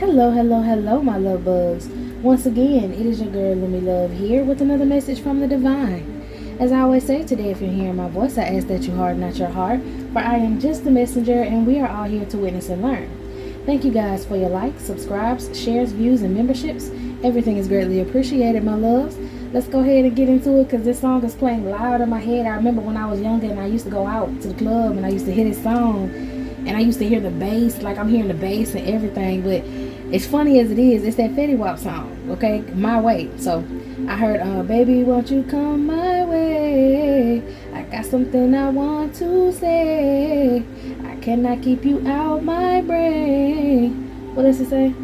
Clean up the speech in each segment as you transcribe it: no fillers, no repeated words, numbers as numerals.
Hello, hello, hello, my love bugs. Once again, it is your girl, Let Me Love, here with another message from the divine. As I always say today, if you're hearing my voice, I ask that you harden not your heart, for I am just the messenger, and we are all here to witness and learn. Thank you guys for your likes, subscribes, shares, views, and memberships. Everything is greatly appreciated, my loves. Let's go ahead and get into it because this song is playing loud in my head. I remember when I was younger and I used to go out to the club and I used to hear this song and I used to hear the bass, like I'm hearing the bass and everything. But as funny as it is, it's that Fetty Wap song, okay? My Way. So I heard, baby, won't you come my way? I got something I want to say. I cannot keep you out my brain. What does it say?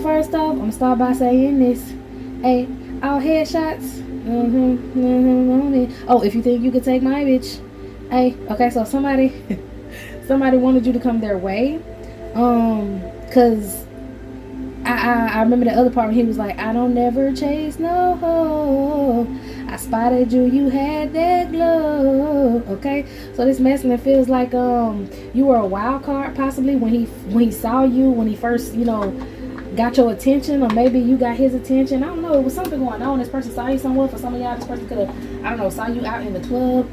First off, I'm gonna start by saying this. Hey, all headshots. Oh, if you think you could take my bitch. Hey, okay, so somebody wanted you to come their way. Cause I remember the other part when he was like, I don't never chase no hoe. I spotted you, you had that glow. Okay, so this masculine feels like you were a wild card possibly when he saw you, when he first, got your attention, or maybe you got his attention. I don't know, it was something going on. This person saw you somewhere. For some of y'all, this person could have, I don't know, saw you out in the club.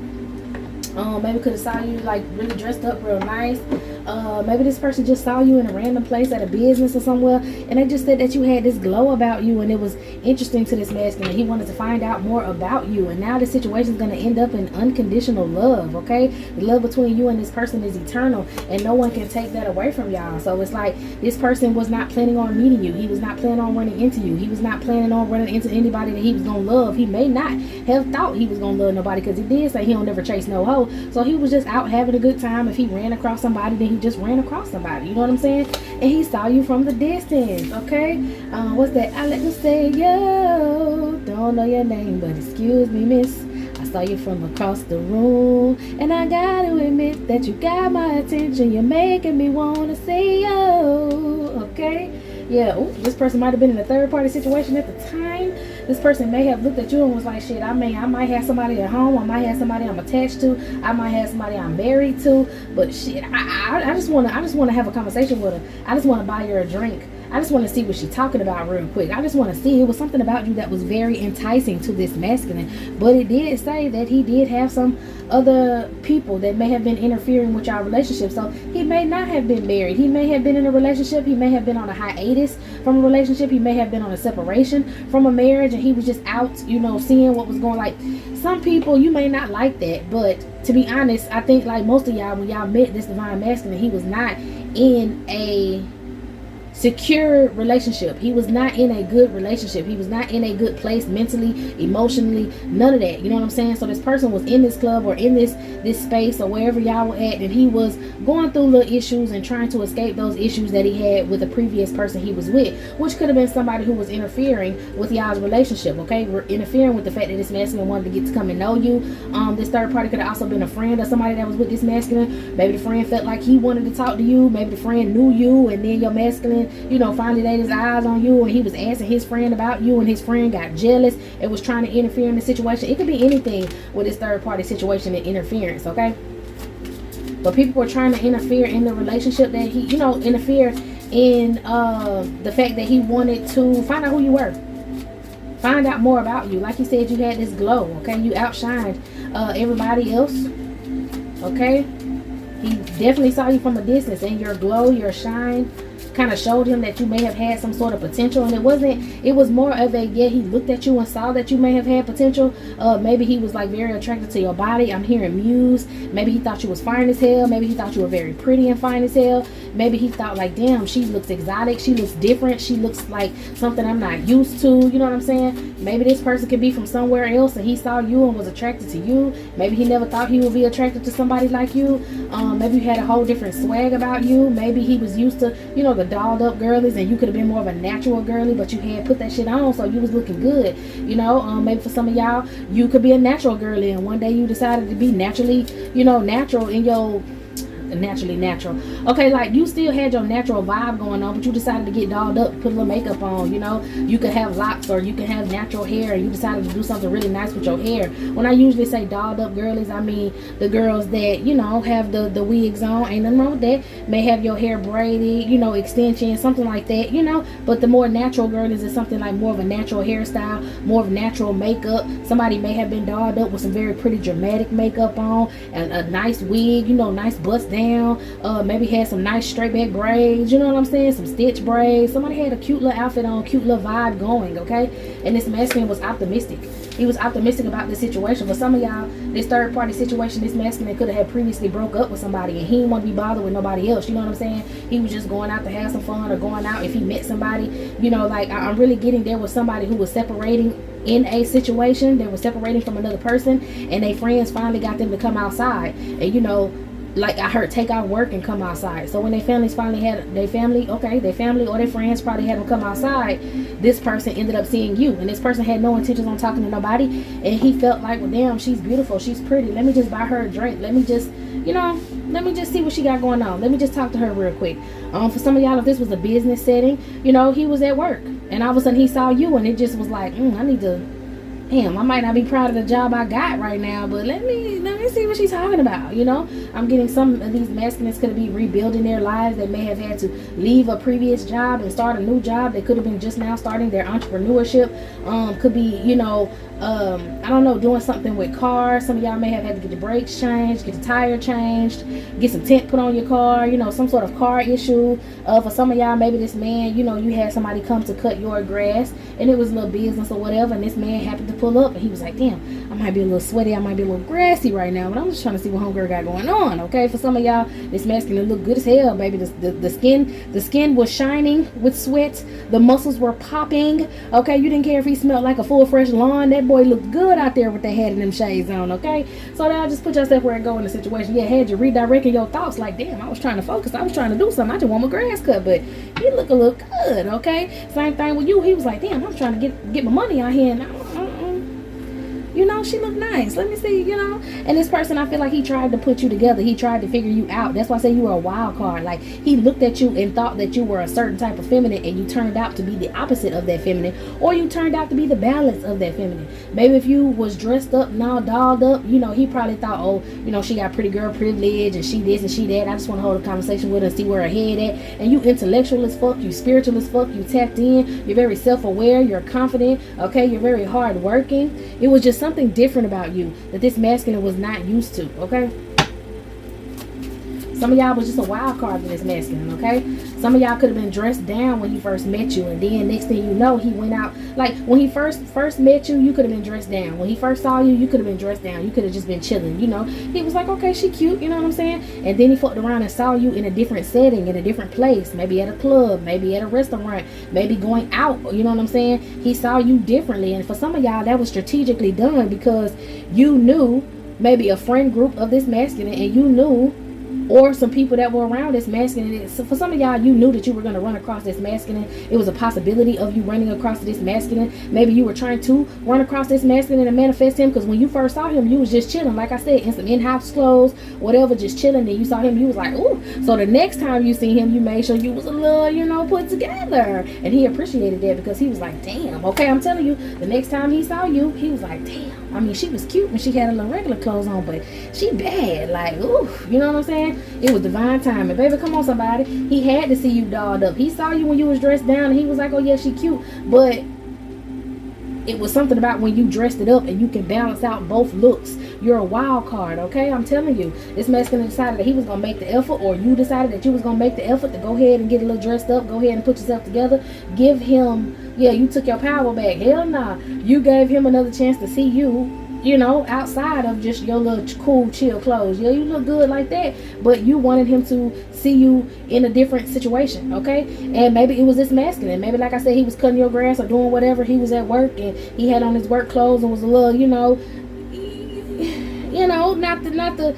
Maybe could have saw you like really dressed up real nice. Maybe this person just saw you in a random place at a business or somewhere, and they just said that you had this glow about you, and it was interesting to this masculine. He wanted to find out more about you, and now the situation is going to end up in unconditional love. Okay, the love between you and this person is eternal, and no one can take that away from y'all. So it's like this person was not planning on meeting you. He was not planning on running into you. He was not planning on running into anybody that he was gonna love. He may not have thought he was gonna love nobody, because he did say he don't never chase no hoe. So he was just out having a good time. If he ran across somebody, then he just ran across somebody. You know what I'm saying? And he saw you from the distance. Okay, what's that? I let me say, yo, don't know your name, but excuse me, miss, I saw you from across the room, and I gotta admit that you got my attention. You're making me wanna say yo. Okay, yeah. Ooh, this person might have been in a third party situation at the time. This person may have looked at you and was like, shit, I might have somebody at home. I might have somebody I'm attached to. I might have somebody I'm married to. But shit, I just wanna have a conversation with her. I just wanna buy her a drink. I just want to see what she's talking about real quick. I just want to see. It was something about you that was very enticing to this masculine. But it did say that he did have some other people that may have been interfering with your relationship. So he may not have been married. He may have been in a relationship. He may have been on a hiatus from a relationship. He may have been on a separation from a marriage. And he was just out, seeing what was going on. Like, some people, you may not like that. But to be honest, I think like most of y'all, when y'all met this divine masculine, he was not in a secure relationship. He was not in a good relationship. He was not in a good place mentally, emotionally, none of that. You know what I'm saying? So this person was in this club or in this space or wherever y'all were at, and he was going through little issues and trying to escape those issues that he had with the previous person he was with, which could have been somebody who was interfering with y'all's relationship. Okay, we're interfering with the fact that this masculine wanted to get to come and know you. This third party could have also been a friend or somebody that was with this masculine. Maybe the friend felt like he wanted to talk to you. Maybe the friend knew you, and then your masculine finally laid his eyes on you, and he was asking his friend about you, and his friend got jealous and was trying to interfere in the situation. It could be anything with this third party situation and interference. Okay, but people were trying to interfere in the relationship that he interfere in the fact that he wanted to find out who you were, find out more about you. Like he said, you had this glow. Okay, you outshined everybody else. Okay, he definitely saw you from a distance, and your glow, your shine kind of showed him that you may have had some sort of potential. And it was more of a, yeah, he looked at you and saw that you may have had potential. Maybe he was like very attracted to your body. I'm hearing muse. Maybe he thought you was fine as hell. Maybe he thought you were very pretty and fine as hell. Maybe he thought like, damn, she looks exotic, she looks different, she looks like something I'm not used to. You know what I'm saying? Maybe this person could be from somewhere else and he saw you and was attracted to you. Maybe he never thought he would be attracted to somebody like you. Maybe you had a whole different swag about you. Maybe he was used to the dolled up girlies, and you could have been more of a natural girly, but you had put that shit on, so you was looking good. Maybe for some of y'all, you could be a natural girly, and one day you decided to be naturally natural in your naturally natural. Okay, like you still had your natural vibe going on, but you decided to get dolled up, put a little makeup on. You know, you could have locks or you can have natural hair, and you decided to do something really nice with your hair. When I usually say dolled up girlies, I mean the girls that, you know, have the wigs on. Ain't nothing wrong with that. May have your hair braided, you know, extensions, something like that, you know. But the more natural girlies is something like more of a natural hairstyle, more of natural makeup. Somebody may have been dolled up with some very pretty dramatic makeup on, and a nice wig, you know, nice bust down, maybe had some nice straight back braids, you know what I'm saying, some stitch braids. Somebody had a cute little outfit on, cute little vibe going, okay. And this masculine was optimistic. He was optimistic about the situation. For some of y'all, this third party situation, this masculine could have had previously broke up with somebody, and he didn't want to be bothered with nobody else, you know what I'm saying. He was just going out to have some fun, or going out if he met somebody, you know. Like I'm really getting there was somebody who was separating in a situation. They were separating from another person, and their friends finally got them to come outside. And you know, like I heard, take out work and come outside. So when their families finally had their family, okay, their family or their friends probably had them come outside, this person ended up seeing you, and this person had no intentions on talking to nobody, and he felt like, well, damn, she's beautiful, she's pretty, let me just buy her a drink, let me just, you know, let me just see what she got going on, let me just talk to her real quick. For some of y'all, if this was a business setting, you know, he was at work, and all of a sudden he saw you, and it just was like, I need to, damn, I might not be proud of the job I got right now, but let me see what she's talking about, you know. I'm getting some of these masculines could be rebuilding their lives. They may have had to leave a previous job and start a new job. They could have been just now starting their entrepreneurship. Could be, you know, I don't know, doing something with cars. Some of y'all may have had to get the brakes changed, get the tire changed, get some tint put on your car, you know, some sort of car issue. For some of y'all, maybe this man, you know, you had somebody come to cut your grass, and it was a little business or whatever, and this man happened to pull up, and he was like, damn, I might be a little sweaty, I might be a little grassy right now, but I'm just trying to see what homegirl got going on, okay? For some of y'all, this masculine looked good as hell, baby. The skin was shining with sweat, the muscles were popping, okay? You didn't care if he smelled like a full fresh lawn. That boy looked good out there with that hat and them shades on, okay? So now just put yourself where it go in the situation. Yeah, had you redirecting your thoughts, like, damn, I was trying to focus, I was trying to do something, I just want my grass cut, but he look a little good, okay? Same thing with you. He was like, damn, I'm trying to get my money out here, and you know, she looked nice, let me see, you know. And this person, I feel like he tried to put you together, he tried to figure you out. That's why I say you were a wild card. Like, he looked at you and thought that you were a certain type of feminine, and you turned out to be the opposite of that feminine, or you turned out to be the balance of that feminine. Maybe if you was dressed up and all dolled up, you know, he probably thought, oh, you know, she got pretty girl privilege, and she this and she that, I just want to hold a conversation with her and see where her head at. And you intellectual as fuck, you spiritual as fuck, you tapped in, you're very self-aware, you're confident, okay, you're very hard working. It was just something different about you that this masculine was not used to, okay? Some of y'all was just a wild card for this masculine, okay? Some of y'all could have been dressed down when he first met you, and then next thing you know, he went out. Like, when he first met you, you could have been dressed down. When he first saw you, you could have been dressed down. You could have just been chilling, you know? He was like, okay, she cute, you know what I'm saying? And then he fucked around and saw you in a different setting, in a different place, maybe at a club, maybe at a restaurant, maybe going out, you know what I'm saying? He saw you differently, and for some of y'all, that was strategically done because you knew maybe a friend group of this masculine, and you knew, or some people that were around this masculine. So for some of y'all, you knew that you were going to run across this masculine. It was a possibility of you running across this masculine. Maybe you were trying to run across this masculine and manifest him, because when you first saw him, you was just chilling, like I said, in some in-house clothes, whatever, just chilling. Then you saw him, you was like, ooh. So the next time you see him, you made sure you was a little, you know, put together. And he appreciated that, because he was like, damn, okay, I'm telling you, the next time he saw you, he was like, damn. I mean, she was cute when she had a little regular clothes on, but she bad, like, ooh, you know what I'm saying? It was divine timing. Baby, come on, somebody. He had to see you dolled up. He saw you when you was dressed down, and he was like, oh yeah, she cute. But it was something about when you dressed it up, and you can balance out both looks. You're a wild card, okay? I'm telling you. This masculine decided that he was going to make the effort, or you decided that you was going to make the effort to go ahead and get a little dressed up, go ahead and put yourself together. Give him, yeah, you took your power back. Hell nah. You gave him another chance to see you, you know, outside of just your little cool, chill clothes. Yeah, you look good like that, but you wanted him to see you in a different situation, okay? And maybe it was this masculine. Maybe, like I said, he was cutting your grass or doing whatever. He was at work, and he had on his work clothes and was a little, you know, not the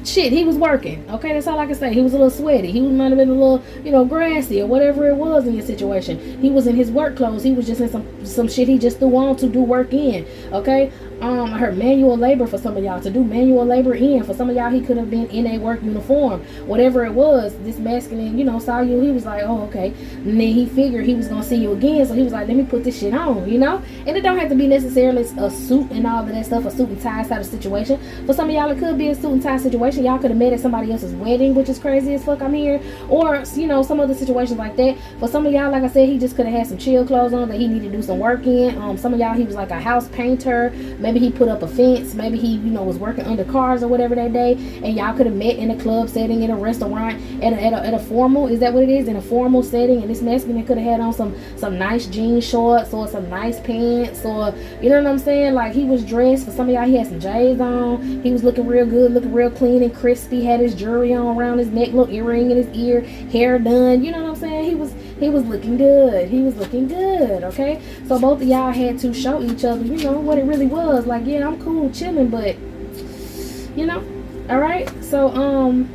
shit, he was working, okay? That's all I can say. He was a little sweaty. He might have been a little, you know, grassy or whatever it was in your situation. He was in his work clothes. He was just in some shit he just threw on to do work in, okay? I heard manual labor for some of y'all, to do manual labor in. For some of y'all, he could have been in a work uniform. Whatever it was, this masculine, saw you. He was like, oh, okay. And then he figured he was going to see you again. So he was like, let me put this shit on, And it don't have to be necessarily a suit and all of that stuff, a suit and tie type of situation. For some of y'all, it could be a suit and tie situation. Y'all could have met at somebody else's wedding, which is crazy as fuck, I'm here. Or, some other situations like that. For some of y'all, like I said, he just could have had some chill clothes on that he needed to do some work in. Some of y'all, he was like a house painter. Maybe he put up a fence. Maybe he, was working under cars or whatever that day. And y'all could have met in a club setting, in a restaurant, at a formal. Is that what it is? In a formal setting. And this masculine could have had on some nice jean shorts or some nice pants, or you know what I'm saying? Like, he was dressed. For some of y'all, he had some J's on. He was looking real good, looking real clean and crispy. Had his jewelry on around his neck, little earring in his ear, hair done. You know what I'm saying? He was looking good. He was looking good. Okay, so both of y'all had to show each other, what it really was. Like, yeah, I'm cool chilling, but all right. So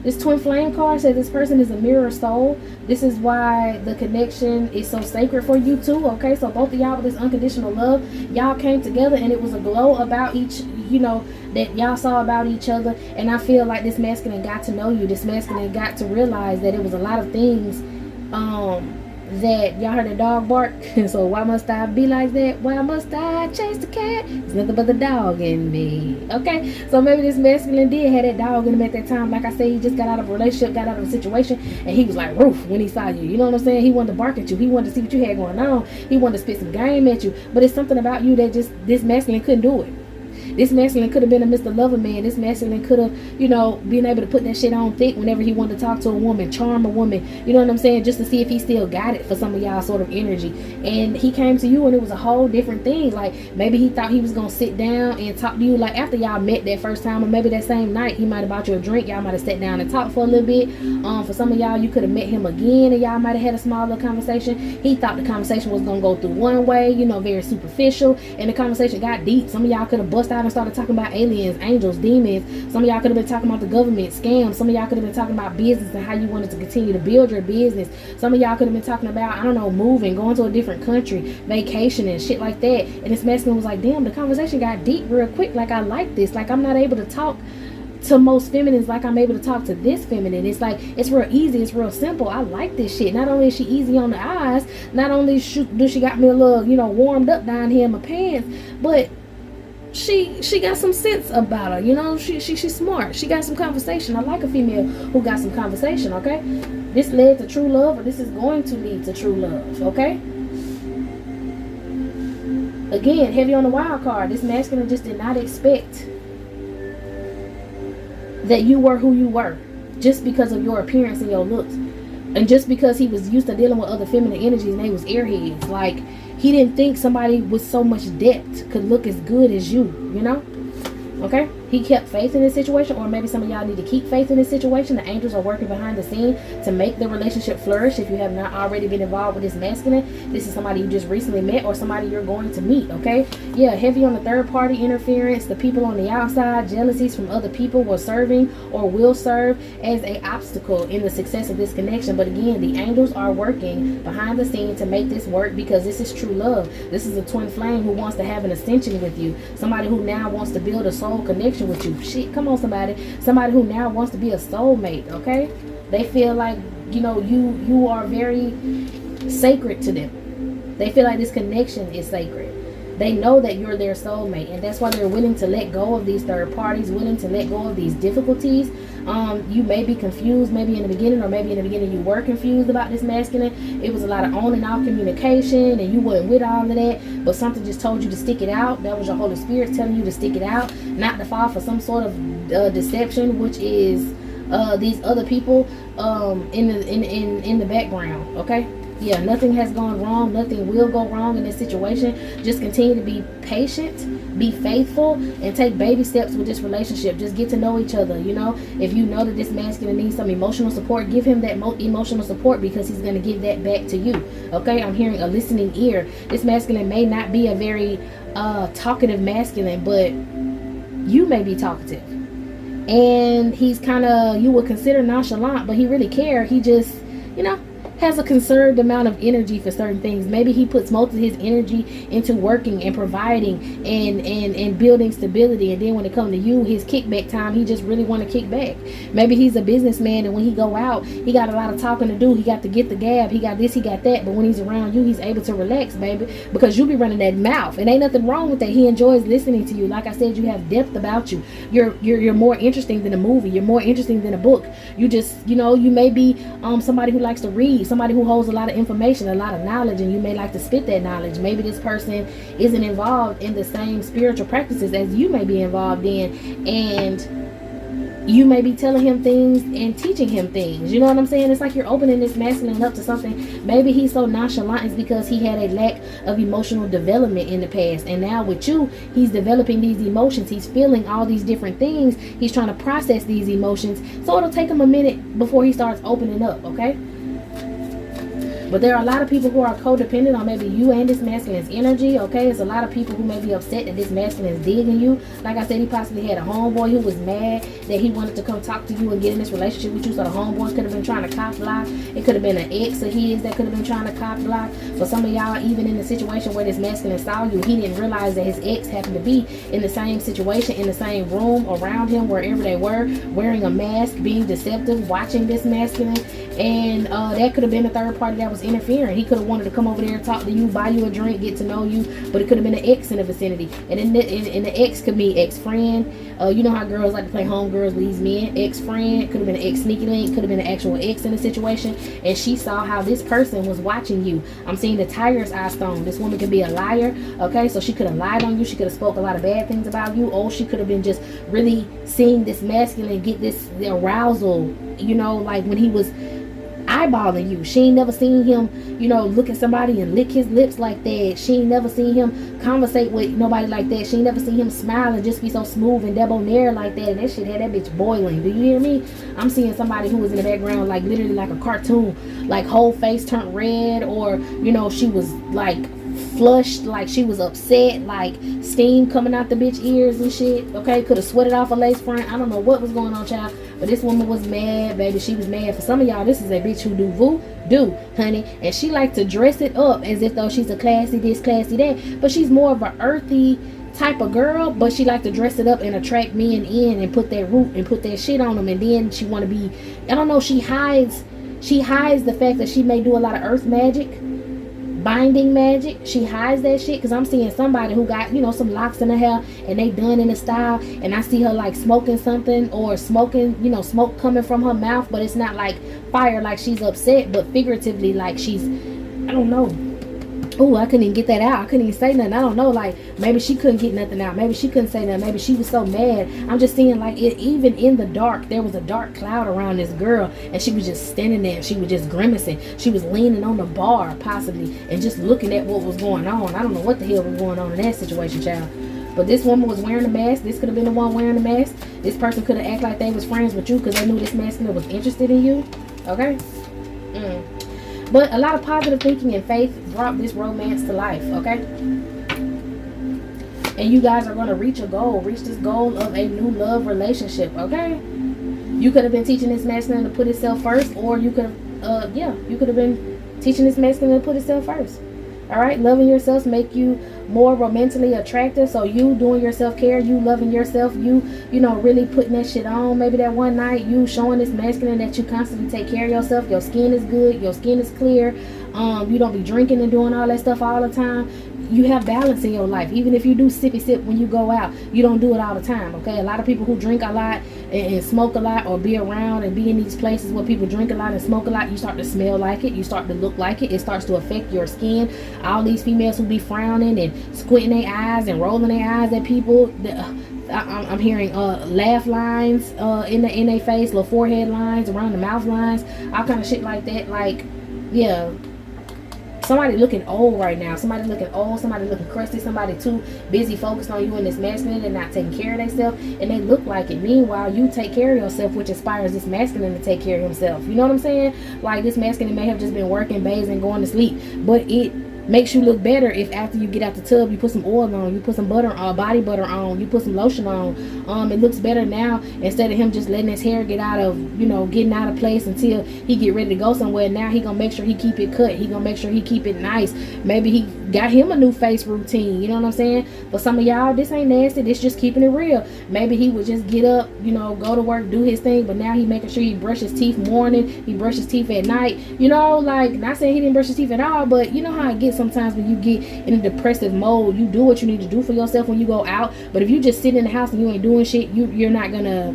this twin flame card says this person is a mirror soul. This is why the connection is so sacred for you too. Okay, so both of y'all with this unconditional love, y'all came together and it was a glow about each, that y'all saw about each other. And I feel like this masculine got to know you. This masculine got to realize that it was a lot of things that y'all heard a dog bark. So why must I be like that? Why must I chase the cat? It's nothing but the dog in me. Okay, so maybe this masculine did have that dog in him at that time. Like I said, he just got out of a relationship, got out of a situation, and he was like roof when he saw you. You know what I'm saying? He wanted to bark at you. He wanted to see what you had going on. He wanted to spit some game at you. But it's something about you that just this masculine couldn't do it. This masculine could have been a Mr. Lover man. This masculine could have, been able to put that shit on thick whenever he wanted to talk to a woman, charm a woman, you know what I'm saying, just to see if he still got it for some of y'all sort of energy. And he came to you and it was a whole different thing. Like, maybe he thought he was going to sit down and talk to you, like, after y'all met that first time, or maybe that same night, he might have bought you a drink. Y'all might have sat down and talked for a little bit. For some of y'all, you could have met him again and y'all might have had a small little conversation. He thought the conversation was going to go through one way, very superficial, and the conversation got deep. Some of y'all could have bust out and started talking about aliens, angels, demons. Some of y'all could have been talking about the government, scams. Some of y'all could have been talking about business and how you wanted to continue to build your business. Some of y'all could have been talking about, I don't know, moving, going to a different country, vacationing, shit like that. And this masculine was like, damn, the conversation got deep real quick. Like, I like this. Like, I'm not able to talk to most feminines like I'm able to talk to this feminine. It's like, it's real easy, it's real simple. I like this shit. Not only is she easy on the eyes, not only do she got me a little, warmed up down here in my pants, but she got some sense about her. She's smart. She got some conversation. I like a female who got some conversation. Okay, this led to true love, or this is going to lead to true love. Okay, again, heavy on the wild card. This masculine just did not expect that you were who you were just because of your appearance and your looks, and just because he was used to dealing with other feminine energies and they was airheads. Like, he didn't think somebody with so much depth could look as good as you, Okay? He kept faith in this situation, or maybe some of y'all need to keep faith in this situation. The angels are working behind the scene to make the relationship flourish. If you have not already been involved with this masculine, this is somebody you just recently met or somebody you're going to meet, okay? Yeah, heavy on the third party interference. The people on the outside, jealousies from other people were serving or will serve as an obstacle in the success of this connection. But again, the angels are working behind the scene to make this work, because this is true love. This is a twin flame who wants to have an ascension with you. Somebody who now wants to build a soul connection with you. Shit, come on, somebody who now wants to be a soulmate. Okay, they feel like you are very sacred to them. They feel like this connection is sacred. They know that you're their soulmate, and that's why they're willing to let go of these third parties, willing to let go of these difficulties. You may be confused, maybe in the beginning, or maybe in the beginning you were confused about this masculine. It was a lot of on and off communication, and you weren't with all of that, but something just told you to stick it out. That was your Holy Spirit telling you to stick it out, not to fall for some sort of deception, which is these other people in the background. Okay. Yeah, nothing has gone wrong. Nothing will go wrong in this situation. Just continue to be patient, be faithful, and take baby steps with this relationship. Just get to know each other. If you know that this masculine needs some emotional support, give him that emotional support, because he's going to give that back to you. Okay, I'm hearing a listening ear. This masculine may not be a very talkative masculine, but you may be talkative. And he's kind of, you would consider nonchalant, but he really cares. He just, has a conserved amount of energy for certain things. Maybe he puts most of his energy into working and providing and building stability, and then when it comes to you, his kickback time, he just really want to kick back. Maybe he's a businessman, and when he go out, he got a lot of talking to do. He got to get the gab, he got this, he got that, but when he's around you, he's able to relax, baby, because you be running that mouth, and ain't nothing wrong with that. He enjoys listening to you. Like I said, you have depth about you. You're more interesting than a movie. You're more interesting than a book. You just, you may be somebody who likes to read, somebody who holds a lot of information, a lot of knowledge, and you may like to spit that knowledge. Maybe this person isn't involved in the same spiritual practices as you may be involved in, and you may be telling him things and teaching him things. You know what I'm saying? It's like you're opening this masculine up to something. Maybe he's so nonchalant is because he had a lack of emotional development in the past, and now with you, he's developing these emotions. He's feeling all these different things. He's trying to process these emotions, so it'll take him a minute before he starts opening up, okay? But there are a lot of people who are codependent on maybe you and this masculine's energy, okay? There's a lot of people who may be upset that this masculine is digging you. Like I said, he possibly had a homeboy who was mad that he wanted to come talk to you and get in this relationship with you. So the homeboy could have been trying to cop block. It could have been an ex of his that could have been trying to cop block. For some of y'all, even in the situation where this masculine saw you, he didn't realize that his ex happened to be in the same situation, in the same room, around him, wherever they were, wearing a mask, being deceptive, watching this masculine. And that could have been a third party that was interfering. He could have wanted to come over there and talk to you, buy you a drink, get to know you, but it could have been an ex in the vicinity. And then the ex could be ex-friend. You know how girls like to play homegirls with these men. Ex-friend, could have been an ex-sneaky link, could have been an actual ex in the situation. And she saw how this person was watching you. I'm seeing the tiger's eye stone. This woman could be a liar, okay? So she could have lied on you. She could have spoke a lot of bad things about you. Or she could have been just really seeing this masculine get this arousal, like when he was eyeballing you. She ain't never seen him, look at somebody and lick his lips like that. She ain't never seen him conversate with nobody like that. She ain't never seen him smile and just be so smooth and debonair like that. And that shit had that bitch boiling. Do you hear me? I'm seeing somebody who was in the background like literally like a cartoon, like whole face turned red, or she was like flushed, like she was upset, like steam coming out the bitch ears and shit, okay? Could have sweated off a lace front. I don't know what was going on, child, but this woman was mad, baby. She was mad. For some of y'all, this is a bitch who do voodoo, honey, and she like to dress it up as if though she's a classy this, classy that, but she's more of an earthy type of girl, but she like to dress it up and attract men in and put that root and put that shit on them, and then she want to be, I don't know, she hides the fact that she may do a lot of earth magic, binding magic. She hides that shit, because I'm seeing somebody who got some locks in her hair and they done in a style, and I see her like smoking something, or smoking smoke coming from her mouth, but it's not like fire, like she's upset, but figuratively like she's, I don't know. Oh, I couldn't even get that out. I couldn't even say nothing. I don't know, like maybe she couldn't get nothing out, maybe she couldn't say nothing, maybe she was so mad. I'm just seeing like it, even in the dark, there was a dark cloud around this girl, and she was just standing there, she was just grimacing, she was leaning on the bar possibly and just looking at what was going on. I don't know what the hell was going on in that situation, child. But this woman was wearing a mask. This could have been the one wearing the mask. This person could have acted like they was friends with you because they knew this masculine was interested in you, okay? But a lot of positive thinking and faith brought this romance to life, okay? And you guys are going to reach this goal of a new love relationship, okay? You could have been teaching this masculine to put itself first, or you could have, you could have been teaching this masculine to put itself first. All right, loving yourself make you more romantically attractive. So you doing your self-care, you loving yourself, you really putting that shit on. Maybe that one night you showing this masculine that you constantly take care of yourself. Your skin is good, your skin is clear. You don't be drinking and doing all that stuff all the time. You have balance in your life. Even if you do sippy sip when you go out, you don't do it all the time, okay? A lot of people who drink a lot and smoke a lot, or be around and be in these places where people drink a lot and smoke a lot, you start to smell like it, you start to look like it, it starts to affect your skin. All these females who be frowning and squinting their eyes and rolling their eyes at people, I'm hearing laugh lines in their face, little forehead lines, around the mouth lines, all kind of shit like that. Like, yeah, somebody looking old right now. Somebody looking old. Somebody looking crusty. Somebody too busy focused on you and this masculine and not taking care of themselves. And they look like it. Meanwhile, you take care of yourself, which inspires this masculine to take care of himself. You know what I'm saying? Like, this masculine may have just been working, bathing, going to sleep. But makes you look better if after you get out the tub you put some oil on, you put some butter body butter on, you put some lotion on. It looks better now, instead of him just letting his hair get out of, getting out of place until he get ready to go somewhere. Now he gonna make sure he keep it cut, he gonna make sure he keep it nice. Maybe he got him a new face routine, you know what I'm saying? But some of y'all, this ain't nasty, this just keeping it real. Maybe he would just get up, go to work, do his thing, but now he making sure he brush his teeth morning, he brush his teeth at night, like, not saying he didn't brush his teeth at all, but you know how it gets sometimes when you get in a depressive mode. You do what you need to do for yourself when you go out, but if you just sit in the house and you ain't doing shit, you're not gonna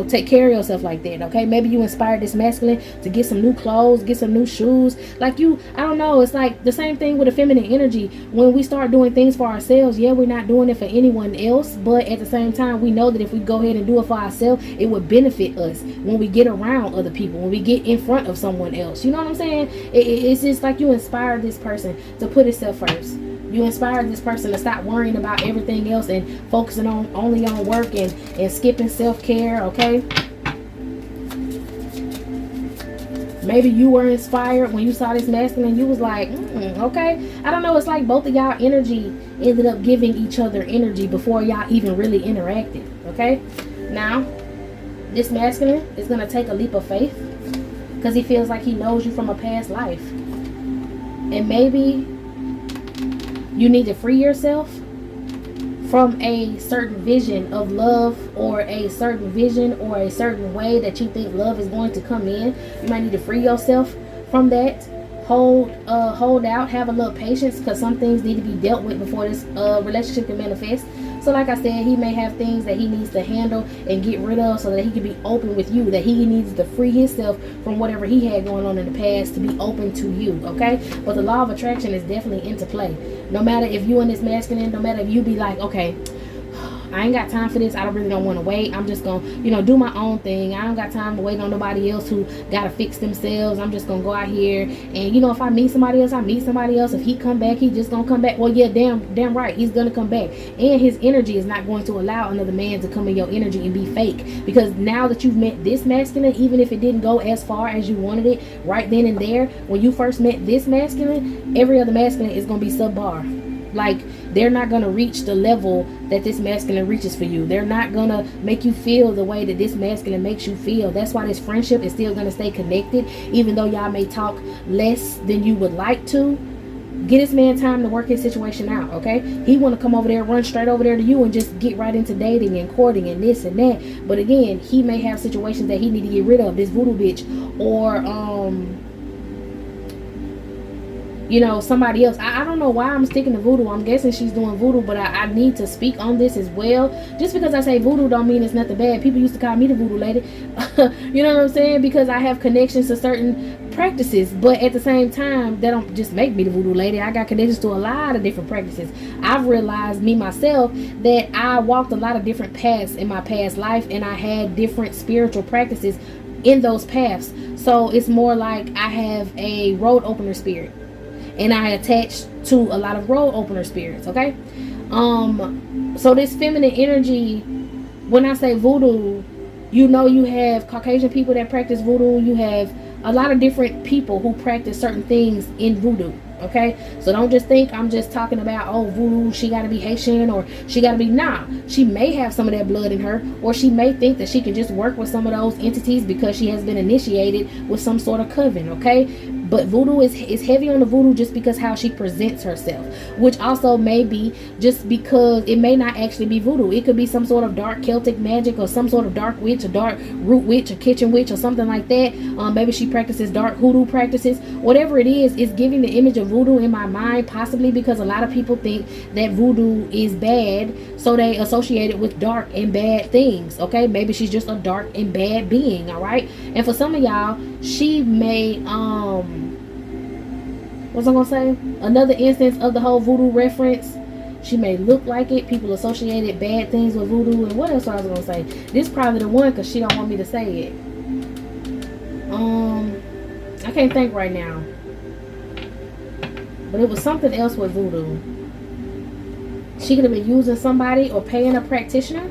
take care of yourself like that. Okay, maybe you inspired this masculine to get some new clothes, get some new shoes. Like, I don't know, it's like the same thing with the feminine energy. When we start doing things for ourselves, yeah, we're not doing it for anyone else, but at the same time, we know that if we go ahead and do it for ourselves, it would benefit us when we get around other people, when we get in front of someone else. You know what I'm saying? It's just like you inspired this person to put itself first. You inspired this person to stop worrying about everything else and focusing only on work and skipping self-care. Okay, maybe you were inspired when you saw this masculine. You was like, okay, I don't know, it's like both of y'all energy ended up giving each other energy before y'all even really interacted. Okay, now this masculine is going to take a leap of faith because he feels like he knows you from a past life, and maybe you need to free yourself from a certain vision of love, or a certain vision or a certain way that you think love is going to come in. You might need to free yourself from that. Hold out, have a little patience, because some things need to be dealt with before this relationship can manifest. So like I said, he may have things that he needs to handle and get rid of so that he can be open with you, that he needs to free himself from whatever he had going on in the past to be open to you. Okay, but the law of attraction is definitely into play. No matter if you and this masculine, no matter if you be like, okay, I ain't got time for this, I really don't want to wait, I'm just gonna do my own thing, I don't got time to wait on nobody else who gotta fix themselves, I'm just gonna go out here and if I meet somebody else, I meet somebody else. If he come back, he just gonna come back. Well, yeah, damn right, he's gonna come back, and his energy is not going to allow another man to come in your energy and be fake, because now that you've met this masculine, even if it didn't go as far as you wanted it right then and there, when you first met this masculine, every other masculine is gonna be subpar. Like, they're not going to reach the level that this masculine reaches for you. They're not going to make you feel the way that this masculine makes you feel. That's why this friendship is still going to stay connected, even though y'all may talk less than you would like to. Get this man time to work his situation out, okay? He want to come over there, run straight over there to you and just get right into dating and courting and this and that. But again, he may have situations that he need to get rid of, this voodoo bitch, or somebody else. I don't know why I'm sticking to voodoo. I'm guessing she's doing voodoo, but I need to speak on this as well. Just because I say voodoo don't mean it's nothing bad. People used to call me the voodoo lady. You know what I'm saying? Because I have connections to certain practices, but at the same time, that don't just make me the voodoo lady. I got connections to a lot of different practices. I've realized, me myself, that I walked a lot of different paths in my past life, and I had different spiritual practices in those paths. So it's more like I have a road opener spirit, and I attach to a lot of road opener spirits. Okay, so this feminine energy, when I say voodoo, you have Caucasian people that practice voodoo. You have a lot of different people who practice certain things in voodoo. Okay, so don't just think I'm just talking about, oh, voodoo, she got to be Haitian, or she got to be, nah, she may have some of that blood in her, or she may think that she can just work with some of those entities because she has been initiated with some sort of coven. Okay, but voodoo is heavy on the voodoo just because how she presents herself, which also may be just because it may not actually be voodoo. It could be some sort of dark Celtic magic, or some sort of dark witch, a dark root witch, a kitchen witch, or something like that. Maybe she practices dark hoodoo practices. Whatever it is, it's giving the image of voodoo in my mind, possibly because a lot of people think that voodoo is bad, so they associate it with dark and bad things. Okay, maybe she's just a dark and bad being. All right, and for some of y'all, she may what's I gonna say, another instance of the whole voodoo reference, she may look like it. People associated bad things with voodoo. And what else I was gonna say, this is probably the one because she don't want me to say it. I can't think right now, but it was something else with voodoo. She could have been using somebody or paying a practitioner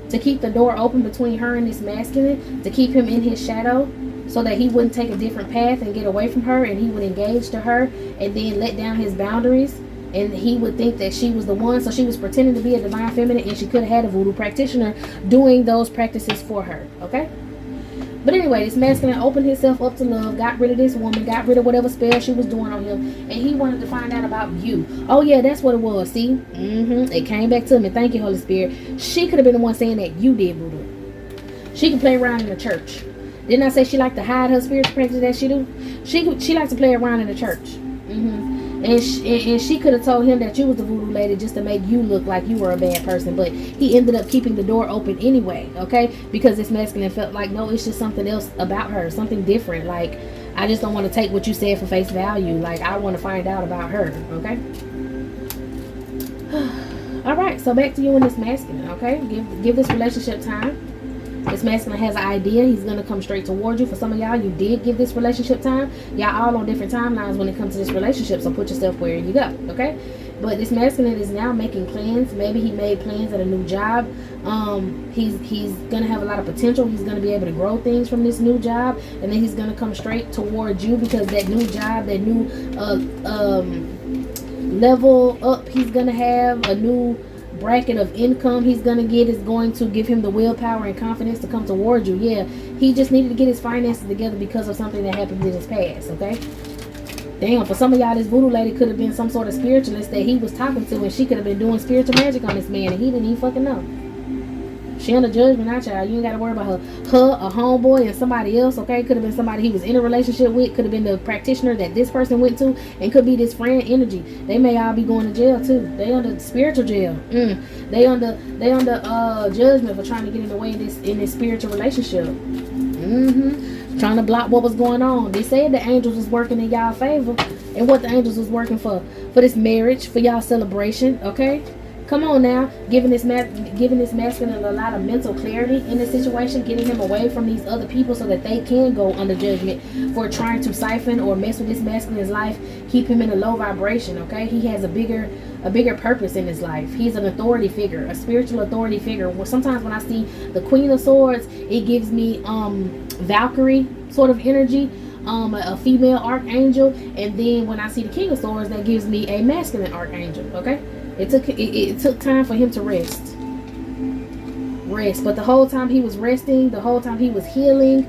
to keep the door open between her and this masculine, to keep him in his shadow, so that he wouldn't take a different path and get away from her, and he would engage to her and then let down his boundaries, and he would think that she was the one. So she was pretending to be a divine feminine, and she could have had a voodoo practitioner doing those practices for her. Okay. But anyway, this masculine opened himself up to love, got rid of this woman, got rid of whatever spell she was doing on him, and he wanted to find out about you. Oh yeah, that's what it was. See, it came back to me. Thank you, Holy Spirit. She could have been the one saying that you did voodoo. She could play around in the church. Didn't I say she liked to hide her spiritual practice that she do? She likes to play around in the church. And she could have told him that you was the voodoo lady just to make you look like you were a bad person, but he ended up keeping the door open anyway, okay? Because this masculine felt like, no, it's just something else about her, something different. Like, I just don't want to take what you said for face value. Like, I want to find out about her, okay? All right, so back to you and this masculine, okay? Give this relationship time. This masculine has an idea. He's going to come straight towards you. For some of y'all, you did give this relationship time. Y'all all on different timelines when it comes to this relationship, so put yourself where you go, okay? But this masculine is now making plans. Maybe he made plans at a new job. He's going to have a lot of potential. He's going to be able to grow things from this new job, and then he's going to come straight towards you because that new job, that new level up he's going to have, a new bracket of income he's gonna get is going to give him the willpower and confidence to come towards you. Yeah, he just needed to get his finances together because of something that happened in his past, okay? Damn, for some of y'all, this voodoo lady could have been some sort of spiritualist that he was talking to, and she could have been doing spiritual magic on this man, and he didn't even fucking know. She under judgment now, child. You ain't got to worry about her, a homeboy, and somebody else, okay? Could have been somebody he was in a relationship with. Could have been the practitioner that this person went to, and could be this friend energy. They may all be going to jail too. They under spiritual jail. They under judgment for trying to get in the way in this spiritual relationship. Trying to block what was going on. They said the angels was working in y'all favor, and what the angels was working for this marriage, for y'all celebration, okay? Come on now, giving this masculine a lot of mental clarity in this situation, getting him away from these other people so that they can go under judgment for trying to siphon or mess with this masculine's life, keep him in a low vibration, okay? He has a bigger purpose in his life. He's an authority figure, a spiritual authority figure. Well, sometimes when I see the Queen of Swords, it gives me Valkyrie sort of energy, a female archangel, and then when I see the King of Swords, that gives me a masculine archangel, okay? It took time for him to rest. But the whole time he was resting, the whole time he was healing,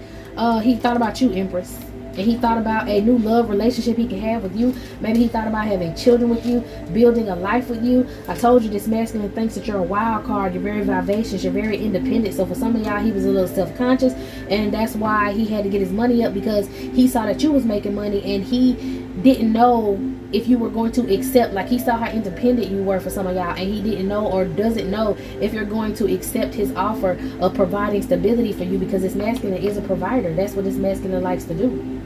he thought about you, Empress. And he thought about a new love relationship he could have with you. Maybe he thought about having children with you, building a life with you. I told you this masculine thinks that you're a wild card. You're very vivacious. You're very independent. So for some of y'all, he was a little self-conscious. And that's why he had to get his money up, because he saw that you was making money, and he didn't know if you were going to accept, like he saw how independent you were for some of y'all, and he didn't know or doesn't know if you're going to accept his offer of providing stability for you, because this masculine is a provider. That's what this masculine likes to do.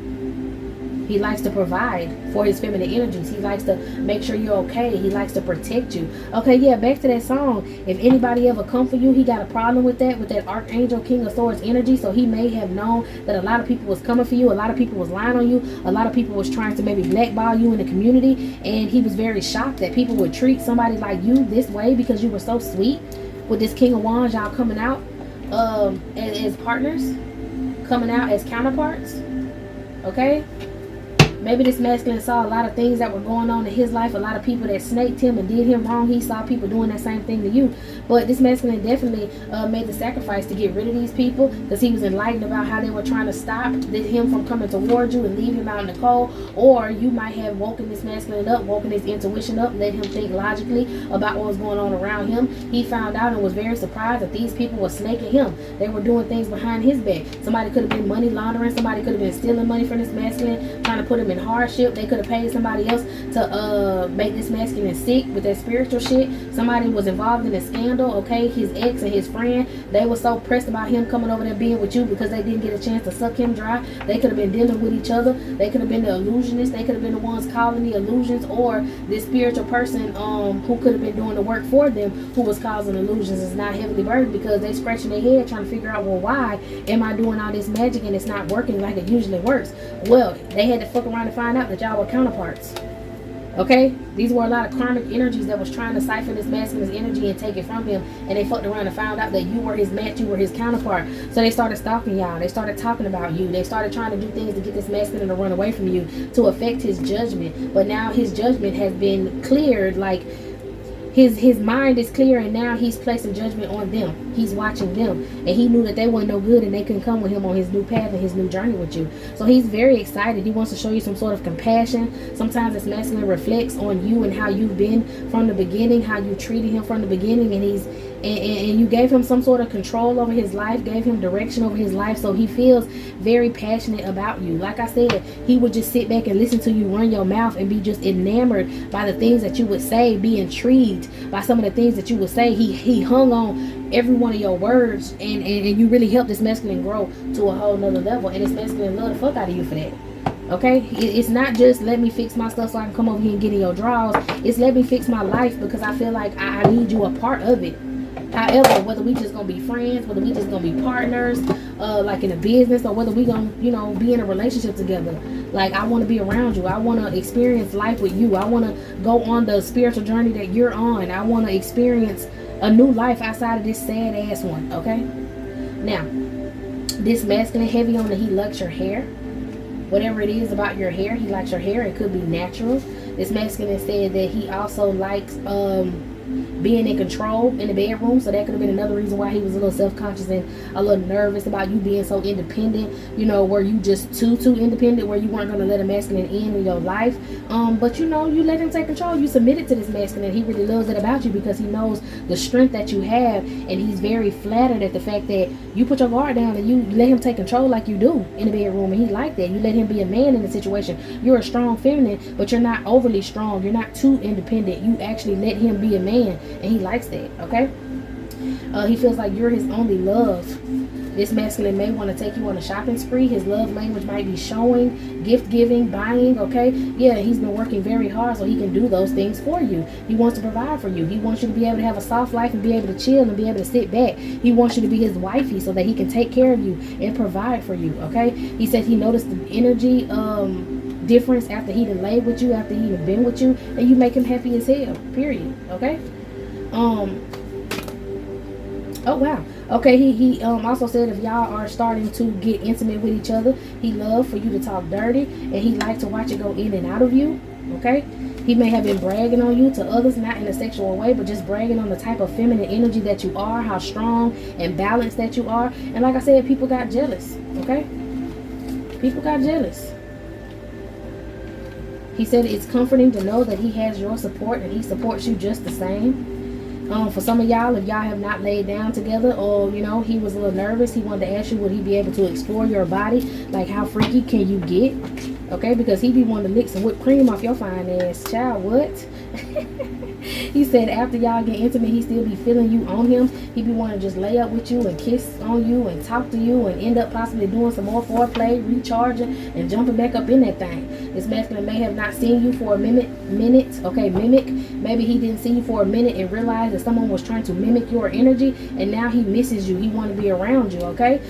He likes to provide for his feminine energies. He likes to make sure you're okay. He likes to protect you. Okay, yeah, back to that song. If anybody ever come for you, he got a problem with that Archangel King of Swords energy. So he may have known that a lot of people was coming for you. A lot of people was lying on you. A lot of people was trying to maybe blackball you in the community. And he was very shocked that people would treat somebody like you this way because you were so sweet. With this King of Wands, y'all coming out as partners, coming out as counterparts. Okay? Maybe this masculine saw a lot of things that were going on in his life, a lot of people that snaked him and did him wrong. He saw people doing that same thing to you. But this masculine definitely made the sacrifice to get rid of these people, because he was enlightened about how they were trying to stop him from coming towards you and leave him out in the cold. Or you might have woken this masculine up, woken his intuition up, let him think logically about what was going on around him. He found out and was very surprised that these people were snaking him. They were doing things behind his back. Somebody could have been money laundering. Somebody could have been stealing money from this masculine, trying to put him in hardship. They could have paid somebody else to make this masculine sick with that spiritual shit. Somebody was involved in a scandal, okay? His ex and his friend, they were so pressed about him coming over there being with you because they didn't get a chance to suck him dry. They could have been dealing with each other. They could have been the illusionists. They could have been the ones calling the illusions, or this spiritual person who could have been doing the work for them, who was causing illusions, is not heavily burdened because they scratching their head trying to figure out, well, why am I doing all this magic and it's not working like it usually works? Well, they had to fuck around and find out that y'all were counterparts. Okay, these were a lot of karmic energies that was trying to siphon this masculine's energy and take it from him, and they fucked around and found out that you were his match, you were his counterpart. So they started stalking y'all, they started talking about you, they started trying to do things to get this masculine to run away from you, to affect his judgment. But now his judgment has been cleared, like his mind is clear, and now he's placing judgment on them. He's watching them, and he knew that they weren't no good and they couldn't come with him on his new path and his new journey with you. So he's very excited. He wants to show you some sort of compassion. Sometimes this masculine reflects on you and how you've been from the beginning, how you treated him from the beginning, and and you gave him some sort of control over his life, gave him direction over his life. So he feels very passionate about you. Like I said, he would just sit back and listen to you run your mouth and be just enamored by the things that you would say, be intrigued by some of the things that you would say. He hung on every one of your words, and you really helped this masculine grow to a whole nother level, and this masculine love the fuck out of you for that. Okay, it's not just let me fix my stuff so I can come over here and get in your drawers. It's let me fix my life because I feel like I need you a part of it. However, whether we just gonna be friends, whether we just gonna be partners, like in a business, or whether we gonna, you know, be in a relationship together. Like, I want to be around you. I want to experience life with you. I want to go on the spiritual journey that you're on. I want to experience a new life outside of this sad ass one. Okay. Now, this masculine heavy on that he likes your hair. Whatever it is about your hair, he likes your hair. It could be natural. This masculine said that he also likes being in control in the bedroom, so that could have been another reason why he was a little self-conscious and a little nervous about you being so independent. You know, were you just too independent, where you weren't going to let a masculine in your life, but you know, you let him take control. You submitted to this masculine. He really loves it about you because he knows the strength that you have, and he's very flattered at the fact that you put your guard down and you let him take control like you do in the bedroom, and he liked that. You let him be a man in the situation. You're a strong feminine, but you're not overly strong. You're not too independent. You actually let him be a man, and he likes that. Okay, he feels like you're his only love. This masculine may want to take you on a shopping spree. His love language might be showing, gift giving, buying. Okay, yeah, he's been working very hard so he can do those things for you. He wants to provide for you. He wants you to be able to have a soft life and be able to chill and be able to sit back. He wants you to be his wifey so that he can take care of you and provide for you. Okay, he said he noticed the energy difference after he done laid with you, after he done been with you, and you make him happy as hell, period. Okay. Oh wow. Okay, he also said if y'all are starting to get intimate with each other, he loves for you to talk dirty, and he likes to watch it go in and out of you. Okay, he may have been bragging on you to others, not in a sexual way, but just bragging on the type of feminine energy that you are, how strong and balanced that you are. And like I said, people got jealous. Okay, people got jealous. He said it's comforting to know that he has your support and he supports you just the same. For some of y'all, if y'all have not laid down together, or you know, he was a little nervous, he wanted to ask you, would he be able to explore your body, like how freaky can you get? Okay, because he be wanting to lick some whipped cream off your fine ass. Child, what? He said after y'all get intimate, he still be feeling you on him. He be wanting to just lay up with you and kiss on you and talk to you and end up possibly doing some more foreplay, recharging and jumping back up in that thing. This masculine may have not seen you for a minute. Okay, mimic. Maybe he didn't see you for a minute and realized that someone was trying to mimic your energy, and now he misses you. He want to be around you. Okay,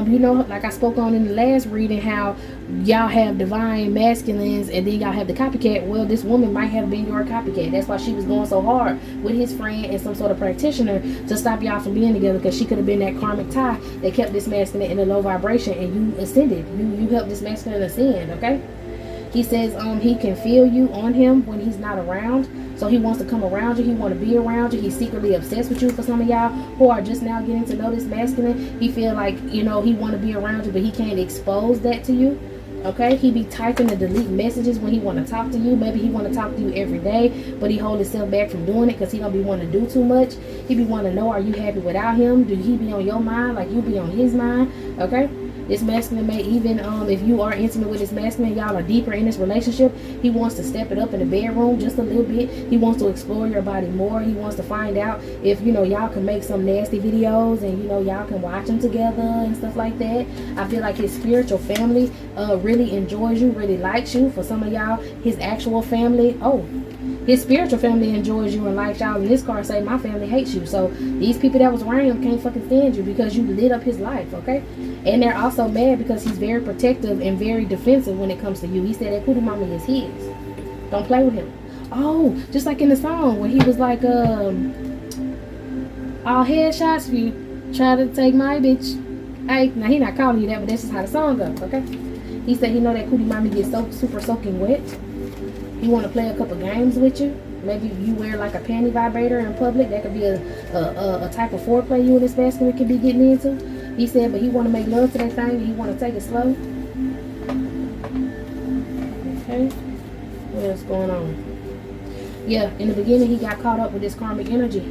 you know, like I spoke on in the last reading, how y'all have divine masculines and then y'all have the copycat. Well, this woman might have been your copycat. That's why she was going so hard with his friend and some sort of practitioner to stop y'all from being together, because she could have been that karmic tie that kept this masculine in a low vibration, and you ascended. You helped this masculine ascend. Okay, he says he can feel you on him when he's not around. So he wants to come around you. He want to be around you. He's secretly obsessed with you. For some of y'all who are just now getting to know this masculine, he feel like, you know, he want to be around you, but he can't expose that to you. Okay, he be typing and delete messages when he want to talk to you. Maybe he want to talk to you every day, but he hold himself back from doing it because he don't be wanting to do too much. He be wanting to know, are you happy without him? Do he be on your mind like you be on his mind? Okay, this masculine may even, if you are intimate with this masculine, y'all are deeper in this relationship, he wants to step it up in the bedroom just a little bit. He wants to explore your body more. He wants to find out if, you know, y'all can make some nasty videos and, you know, y'all can watch them together and stuff like that. I feel like his spiritual family really enjoys you, really likes you. For some of y'all, his actual family, his spiritual family enjoys you and likes y'all, and this card say my family hates you. So these people that was around him can't fucking stand you because you lit up his life. Okay, and they're also mad because he's very protective and very defensive when it comes to you. He said that Cootie Mama is his. Don't play with him. Oh, just like in the song when he was like, all headshots for you. Try to take my bitch. Hey, now he not calling you that, but this is how the song goes, okay? He said he know that cootie mommy gets so super soaking wet. He want to play a couple games with you. Maybe you wear like a panty vibrator in public. That could be a type of foreplay you and this masculine could be getting into. He said, but he want to make love to that thing. He want to take it slow. Okay. What else going on? Yeah, in the beginning he got caught up with this karmic energy.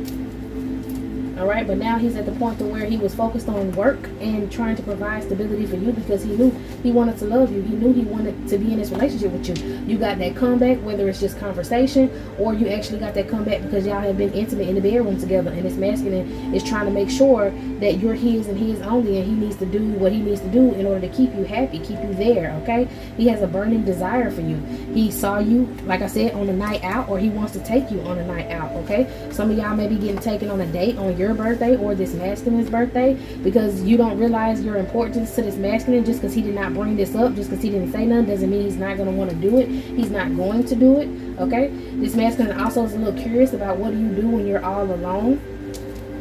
All right, but now he's at the point to where he was focused on work and trying to provide stability for you because he knew he wanted to love you. He knew he wanted to be in this relationship with you. You got that comeback, whether it's just conversation or you actually got that comeback because y'all have been intimate in the bedroom together. And this masculine is trying to make sure that you're his and his only, and he needs to do what he needs to do in order to keep you happy, keep you there, okay? He has a burning desire for you. He saw you, like I said, on a night out, or he wants to take you on a night out, okay? Some of y'all may be getting taken on a date on your birthday or this masculine's birthday because you don't realize your importance to this masculine. Just because he did not bring this up, just because he didn't say nothing, doesn't mean he's not going to want to do it. He's not going to do it, okay? This masculine also is a little curious about what do you do when you're all alone.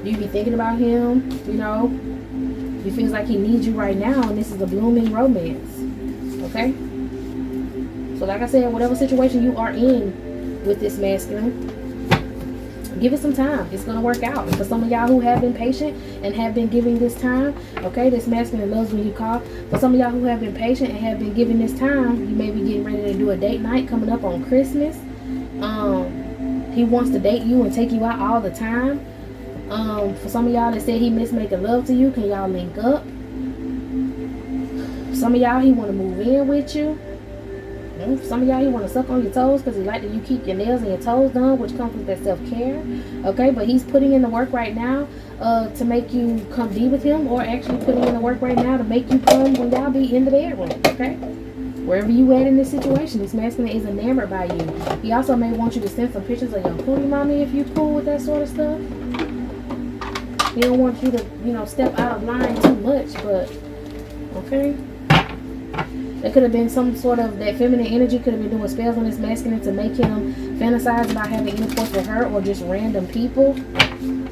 Do you be thinking about him? You know, he feels like he needs you right now, and this is a blooming romance, okay? So like I said, whatever situation you are in with this masculine, give it some time. It's going to work out. And for some of y'all who have been patient and have been giving this time, okay, this masculine loves when you call. For some of y'all who have been patient and have been giving this time, you may be getting ready to do a date night coming up on Christmas. He wants to date you and take you out all the time. For some of y'all that said he missed making love to you, can y'all link up? Some of y'all, he want to move in with you. Some of y'all, he want to suck on your toes because he like that you keep your nails and your toes done, which comes with that self-care, okay? But he's putting in the work right now to make you come be with him, or actually putting in the work right now to make you come when y'all be in the bedroom, okay? Wherever you at in this situation, this masculine is enamored by you. He also may want you to send some pictures of your cootie mommy if you cool with that sort of stuff. He don't want you to, you know, step out of line too much, but, okay? There could have been some sort of, that feminine energy could have been doing spells on this masculine to make him fantasize about having intercourse with her or just random people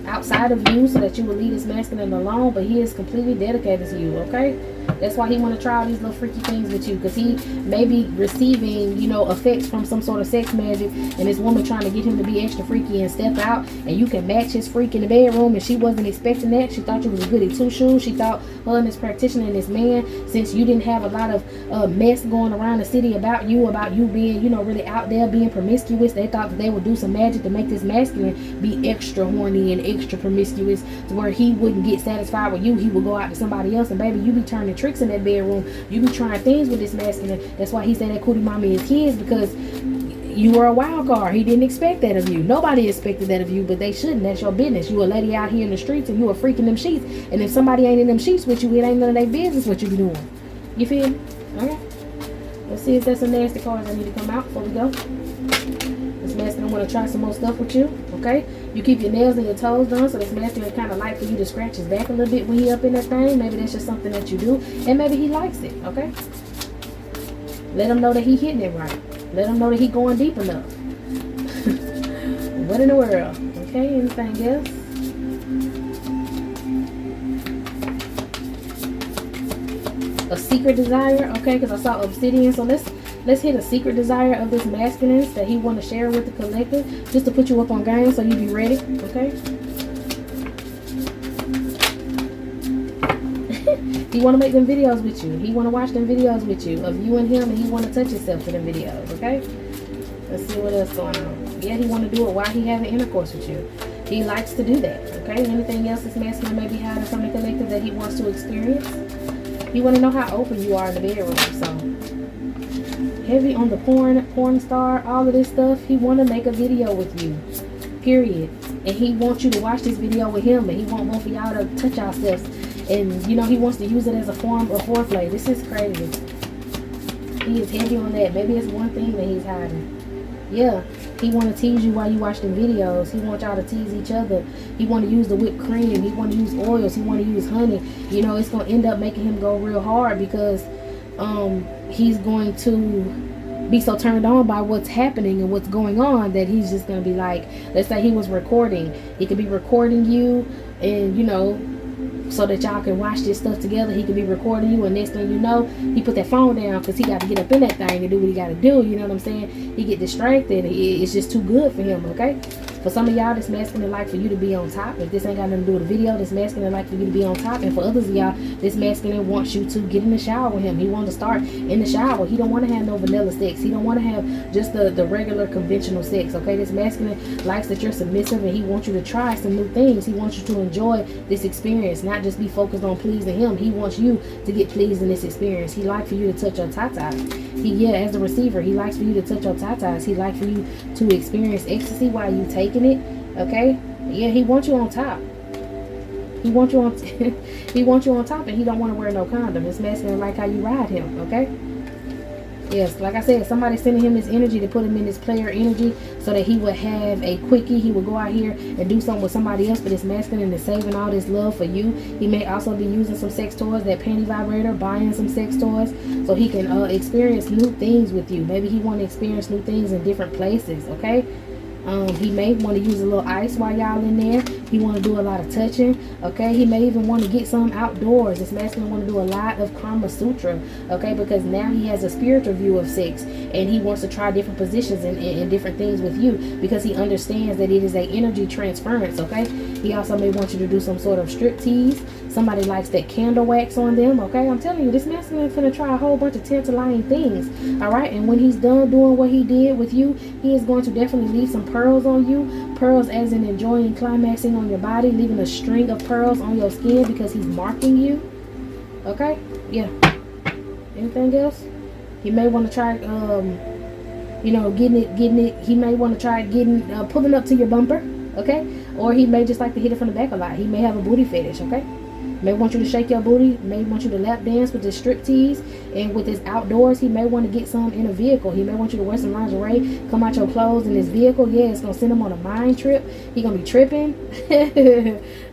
outside of you so that you will leave this masculine alone. But he is completely dedicated to you, okay? That's why he want to try all these little freaky things with you, because he may be receiving, you know, effects from some sort of sex magic, and this woman trying to get him to be extra freaky and step out, and you can match his freak in the bedroom, and she wasn't expecting that. She thought you was a goody two shoes. She thought her and this practitioner and this man, since you didn't have a lot of mess going around the city about you being, you know, really out there being promiscuous, they thought that they would do some magic to make this masculine be extra horny and extra promiscuous to where he wouldn't get satisfied with you. He would go out to somebody else, and baby, you be turning tricks in that bedroom. You be trying things with this masculine. That's why he said that cootie mommy is his, because you were a wild card. He didn't expect that of you. Nobody expected that of you, but they shouldn't. That's your business. You a lady out here in the streets, and you a freak in them sheets. And if somebody ain't in them sheets with you, it ain't none of their business what you be doing. You feel me? Okay. Let's see if there's some nasty cards that need to come out before we go. This masculine want to try some more stuff with you. Okay. You keep your nails and your toes done, so this masculine kind of like for you to scratch his back a little bit when he up in that thing. Maybe that's just something that you do, and maybe he likes it. Okay. Let him know that he hitting it right. Let him know that he going deep enough. What in the world? Okay, anything else? A secret desire, okay, because I saw obsidian. So let's hit a secret desire of this masculine that he want to share with the collective, just to put you up on game so you be ready, okay? He want to make them videos with you. He want to watch them videos with you of you and him, and he want to touch himself to them videos, okay? Let's see what else going on. Yeah, he want to do it while he having intercourse with you. He likes to do that, okay? Anything else this masculine may be hiding from the collective that he wants to experience? He want to know how open you are in the bedroom, so heavy on the porn star, all of this stuff. He want to make a video with you, period. And he wants you to watch this video with him, and he want both of y'all to touch yourselves. And, you know, he wants to use it as a form of foreplay. This is crazy. He is heavy on that. Maybe it's one thing that he's hiding. Yeah, he want to tease you while you watch them videos. He want y'all to tease each other. He want to use the whipped cream. He want to use oils. He want to use honey. You know, it's going to end up making him go real hard, because he's going to be so turned on by what's happening and what's going on that he's just gonna be like, let's say he was recording, he could be recording you, and you know, so that y'all can watch this stuff together. He could be recording you, and next thing you know, he put that phone down because he got to get up in that thing and do what he got to do. You know what I'm saying? He get distracted. It's just too good for him. Okay. For some of y'all, this masculine like for you to be on top. If this ain't got nothing to do with the video, this masculine like for you to be on top. And for others of y'all, this masculine wants you to get in the shower with him. He wants to start in the shower. He don't want to have no vanilla sex. He don't want to have just the regular conventional sex. Okay, this masculine likes that you're submissive, and he wants you to try some new things. He wants you to enjoy this experience, not just be focused on pleasing him. He wants you to get pleased in this experience. He likes for you to touch your tatas. As a receiver, he likes for you to touch your tatas. He likes for you to experience ecstasy while you taking it. Okay, he wants you on top. He wants you on. He wants you on top, and he don't want to wear no condom. This masculine like how you ride him. Okay. Yes, like I said, somebody's sending him this energy to put him in this player energy so that he would have a quickie. He would go out here and do something with somebody else, but this masculine is saving all this love for you. He may also be using some sex toys, that panty vibrator, buying some sex toys so he can experience new things with you. Maybe he want to experience new things in different places, okay? He may want to use a little ice while y'all in there. He want to do a lot of touching. Okay, he may even want to get some outdoors. This masculine want to do a lot of Kama Sutra. Okay, because now he has a spiritual view of sex, and he wants to try different positions and different things with you because he understands that it is a energy transference. Okay, he also may want you to do some sort of strip tease. Somebody likes that candle wax on them. Okay, I'm telling you, this masculine is going to try a whole bunch of tantalizing things. All right, and when he's done doing what he did with you, he is going to definitely leave some pearls on you. Pearls as in enjoying climaxing on your body, leaving a string of pearls on your skin because he's marking you. Okay, yeah. Anything else? He may want to try getting it. He may want to try pulling up to your bumper. Okay, or he may just like to hit it from the back a lot. He may have a booty fetish. Okay, may want you to shake your booty, may want you to lap dance with this strip tease, and with this outdoors, he may want to get some in a vehicle. He may want you to wear some lingerie, come out your clothes in this vehicle. Yeah, it's gonna send him on a mind trip. He gonna be tripping.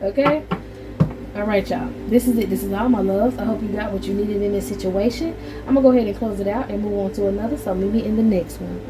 Okay. All right, y'all. This is it. This is all my loves. I hope you got what you needed in this situation. I'm gonna go ahead and close it out and move on to another. So meet me in the next one.